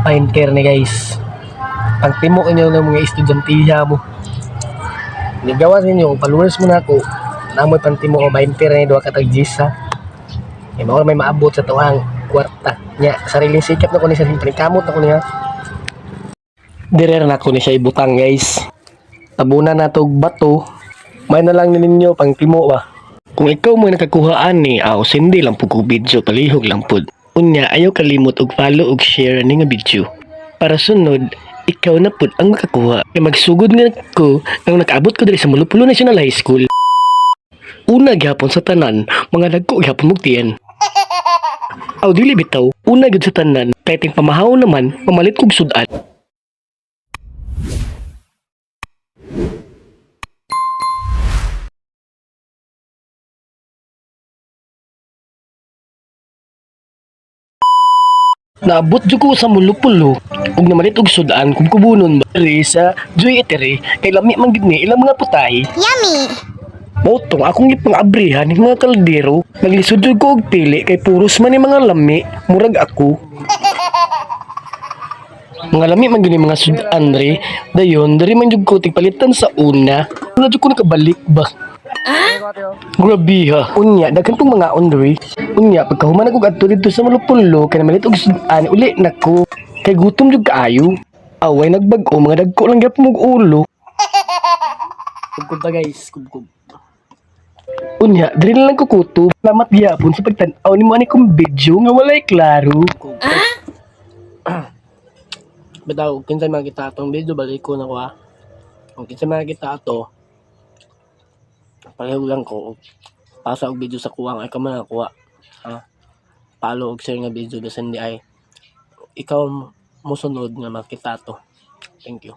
painter ni guys. Ang timo inyo ng mga estudyantilla mo. Nigawa sa inyo, palunas mo na ako. Namoy pantimo o painter ni duha ka tag gisa. Eh mao may maabot sa tuang kwarta. Nya sariling sikap na ko ni sa kamot na ko niya. Direr na ko ni siya ibutang guys. Tabunan na to bato. May na lang ninyo pang timo ba. Kung ikaw mo nakakuhaan ni sindi lang po ko video palihog lang po. Unya ayaw kalimot og follow og share ni nga video. Para sunod, ikaw na po ang makakuha. Kaya magsugod nga ko nang nakaabot ko diri sa Mulupulo National High School. Una gyapon sa tanan, mga dagko gyapon mugtiyan. Dili bitaw, una gyud sa tanan, kay ting pamahaw naman, pamalit kog sudan. Naabot jud ko sa Mulupulo ug namalit og sudan kung kubunon ba diri sa Joy Eatery kay lami man gid ni ilang mga putay. Yummy! Motong akong ipang-abrihan ng mga kaldero. Naglisod jud ko og pili kay puros man ni mga lami, murag ako. Mga lami man gini mga sudan re, dayon diri man jud ko tigpalitan sa una. Wala jud ko nakabalik ba. Grabe ha. Unya, daghan tong mga ondre. Unya, pagkahuman ako adto dito sa Mulupulo, kaya namalit og sudan, uli na ko. Kay gutom jud kaayo. Away nagbag-o, mga dagko lang gyapon mong ulo. Kubkub ta guys, kubkub. Unya, diri na lang ko kutob. Salamat gyapon sa pagtan-aw nimo ani kong video nga walay klaro. Bitaw, kinsa makita atong video balik ko na ko ha. Kung kinsa makita ato, pareho lang ko. Pasa og video sa kuwang ay ka man nakuha. Ha? Follow og share nga video bisan di ay ikaw mo sunod nga makita to. Thank you.